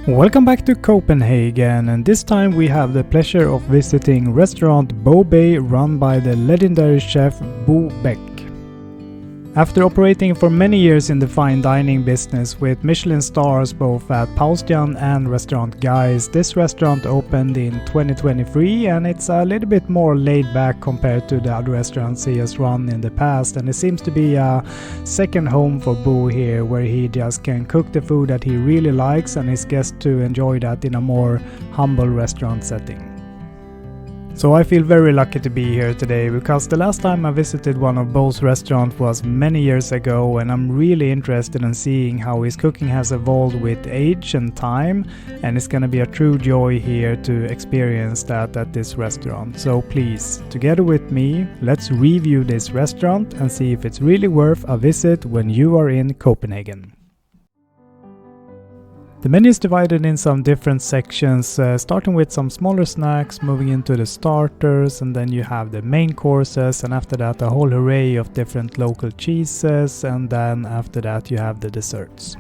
Welcome back to Copenhagen, and this time we have the pleasure of visiting restaurant Bobe, run by the legendary chef Bech. After operating for many years in the fine dining business with Michelin stars both at Paustian and Restaurant Guys, this restaurant opened in 2023 and it's a little bit more laid back compared to the other restaurants he has run in the past, and it seems to be a second home for Bo here, where he just can cook the food that he really likes and his guests to enjoy that in a more humble restaurant setting. So I feel very lucky to be here today, because the last time I visited one of Bo's restaurants was many years ago, and I'm really interested in seeing how his cooking has evolved with age and time, and it's gonna be a true joy here to experience that at this restaurant. So please, together with me, let's review this restaurant and see if it's really worth a visit when you are in Copenhagen. The menu is divided in some different sections, starting with some smaller snacks, moving into the starters, and then you have the main courses, and after that a whole array of different local cheeses, and then after that you have the desserts.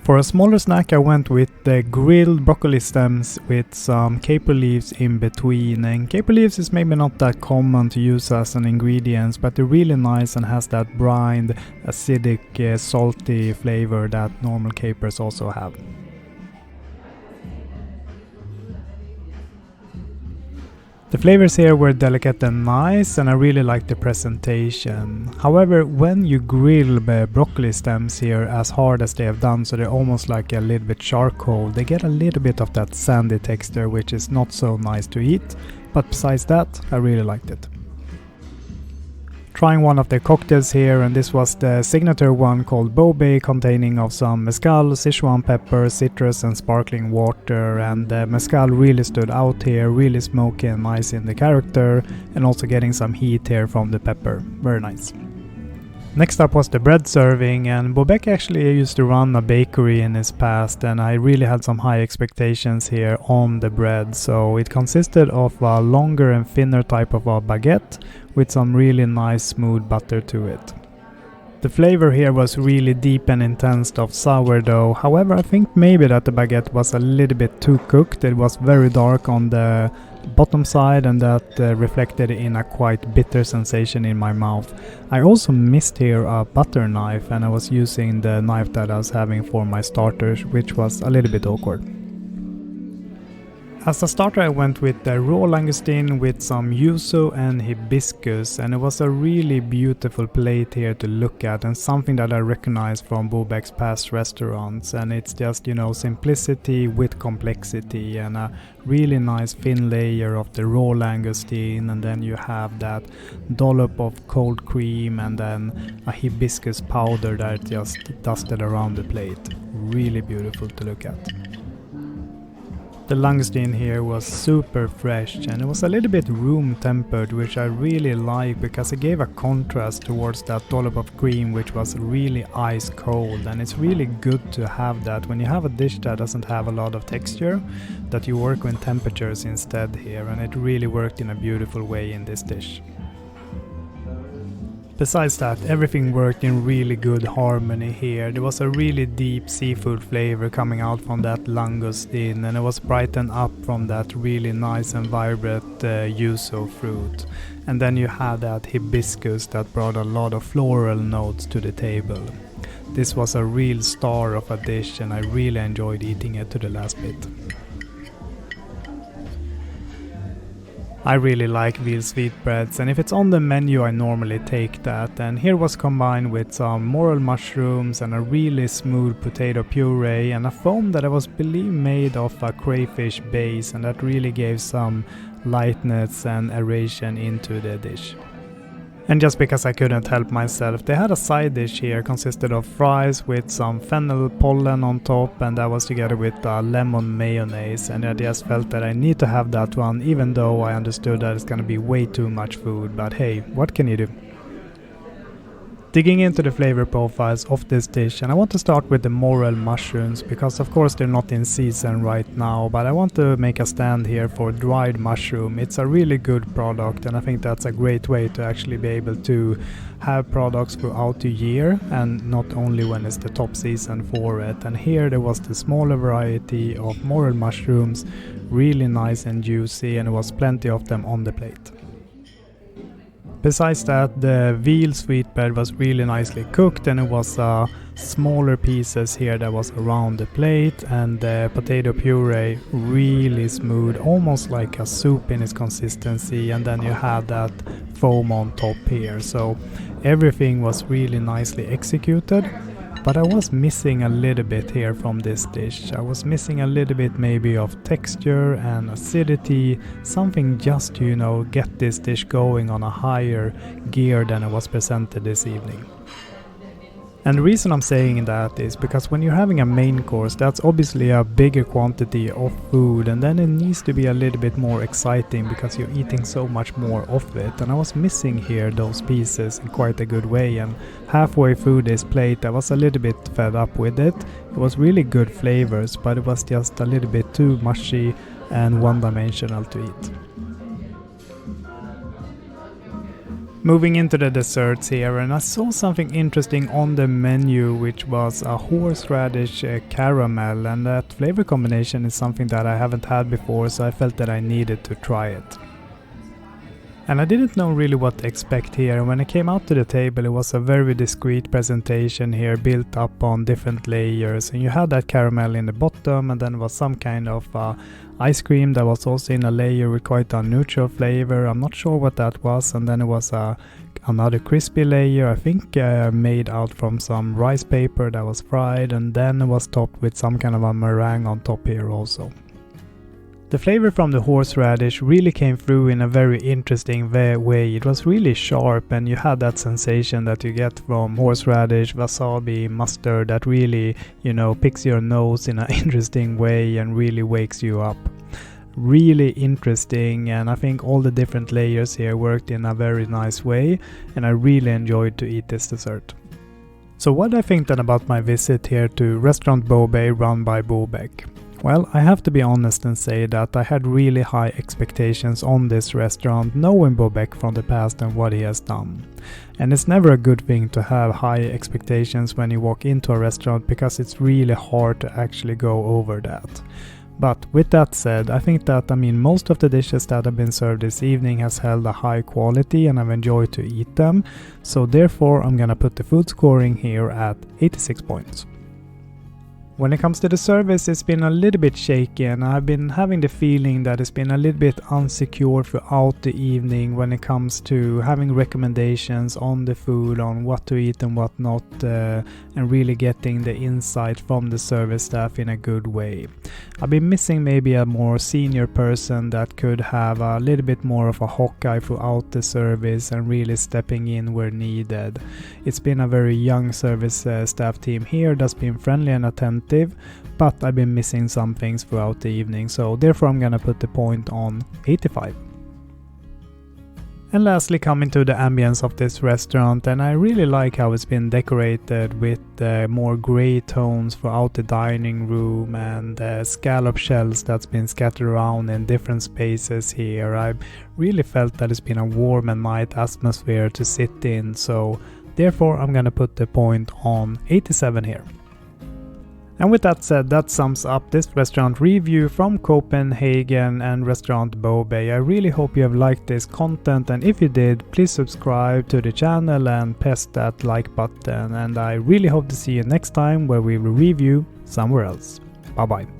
For a smaller snack I went with the grilled broccoli stems with some caper leaves in between, and caper leaves is maybe not that common to use as an ingredient, but they're really nice and has that brined, acidic, salty flavor that normal capers also have. The flavors here were delicate and nice, and I really liked the presentation. However, when you grill the broccoli stems here as hard as they have done, so they're almost like a little bit charcoal, they get a little bit of that sandy texture, which is not so nice to eat, but besides that, I really liked it. Trying one of the cocktails here, and this was the signature one called Bobe, containing of some mezcal, Sichuan pepper, citrus and sparkling water, and the mezcal really stood out here, really smoky and nice in the character, and also getting some heat here from the pepper, very nice. Next up was the bread serving, and Bobe actually used to run a bakery in his past, and I really had some high expectations here on the bread. So it consisted of a longer and thinner type of a baguette with some really nice smooth butter to it. The flavor here was really deep and intense of sourdough. However, I think maybe that the baguette was a little bit too cooked. It was very dark on the bottom side, and that reflected in a quite bitter sensation in my mouth. I also missed here a butter knife, and I was using the knife that I was having for my starters, which was a little bit awkward. As a starter I went with the raw langoustine with some yuzu and hibiscus, and it was a really beautiful plate here to look at, and something that I recognize from Bobek's past restaurants, and it's just, you know, simplicity with complexity, and a really nice thin layer of the raw langoustine, and then you have that dollop of cold cream, and then a hibiscus powder that just dusted around the plate. Really beautiful to look at. The langoustine here was super fresh, and it was a little bit room tempered, which I really like because it gave a contrast towards that dollop of cream, which was really ice cold. And it's really good to have that when you have a dish that doesn't have a lot of texture, that you work with temperatures instead here, and it really worked in a beautiful way in this dish. Besides that, everything worked in really good harmony here. There was a really deep seafood flavor coming out from that langoustine, and it was brightened up from that really nice and vibrant yuzu fruit. And then you had that hibiscus that brought a lot of floral notes to the table. This was a real star of a dish, and I really enjoyed eating it to the last bit. I really like veal sweetbreads, and if it's on the menu I normally take that, and here was combined with some morel mushrooms and a really smooth potato puree and a foam that I was believe made of a crayfish base, and that really gave some lightness and aeration into the dish. And just because I couldn't help myself, they had a side dish here consisted of fries with some fennel pollen on top, and that was together with lemon mayonnaise, and I just felt that I need to have that one, even though I understood that it's gonna be way too much food, but hey, what can you do? digging into the flavor profiles of this dish, and I want to start with the morel mushrooms because of course they're not in season right now, but I want to make a stand here for dried mushroom. It's a really good product, and I think that's a great way to actually be able to have products throughout the year and not only when it's the top season for it. And here there was the smaller variety of morel mushrooms, really nice and juicy, and there was plenty of them on the plate. Besides that, the veal sweetbread was really nicely cooked, and it was smaller pieces here that was around the plate, and the potato puree really smooth, almost like a soup in its consistency, and then you had that foam on top here. So everything was really nicely executed. But I was missing a little bit here from this dish. I was missing a little bit maybe of texture and acidity, something just to, get this dish going on a higher gear than it was presented this evening. And the reason I'm saying that is because when you're having a main course, that's obviously a bigger quantity of food, and then it needs to be a little bit more exciting because you're eating so much more of it. And I was missing here those pieces in quite a good way, and halfway through this plate I was a little bit fed up with it. It was really good flavors, but it was just a little bit too mushy and one-dimensional to eat. Moving into the desserts here, and I saw something interesting on the menu, which was a horseradish caramel, and that flavor combination is something that I haven't had before, so I felt that I needed to try it. And I didn't know really what to expect here, and when it came out to the table it was a very discreet presentation here, built up on different layers, and you had that caramel in the bottom, and then there was some kind of ice cream that was also in a layer with quite a neutral flavor. I'm not sure what that was, and then it was another crispy layer, I think made out from some rice paper that was fried, and then it was topped with some kind of a meringue on top here also. The flavor from the horseradish really came through in a very interesting way. It was really sharp, and you had that sensation that you get from horseradish, wasabi, mustard that really, picks your nose in an interesting way and really wakes you up. Really interesting, and I think all the different layers here worked in a very nice way, and I really enjoyed to eat this dessert. So what I think then about my visit here to restaurant Bobe run by Bobe? Well, I have to be honest and say that I had really high expectations on this restaurant, knowing Bobe from the past and what he has done. And it's never a good thing to have high expectations when you walk into a restaurant, because it's really hard to actually go over that. But with that said, I think that most of the dishes that have been served this evening has held a high quality, and I've enjoyed to eat them. So therefore I'm gonna put the food scoring here at 86 points. When it comes to the service, it's been a little bit shaky, and I've been having the feeling that it's been a little bit unsecure throughout the evening when it comes to having recommendations on the food, on what to eat and what not, and really getting the insight from the service staff in a good way. I've been missing maybe a more senior person that could have a little bit more of a hawkeye throughout the service and really stepping in where needed. It's been a very young service staff team here that's been friendly and attentive, but I've been missing some things throughout the evening, so therefore I'm gonna put the point on 85. And lastly, coming to the ambience of this restaurant, and I really like how it's been decorated with more grey tones throughout the dining room, and scallop shells that's been scattered around in different spaces here. I really felt that it's been a warm and nice atmosphere to sit in, so therefore I'm gonna put the point on 87 here. And with that said, that sums up this restaurant review from Copenhagen and restaurant Bobe. I really hope you have liked this content, and if you did, please subscribe to the channel and press that like button, and I really hope to see you next time where we will review somewhere else. Bye bye.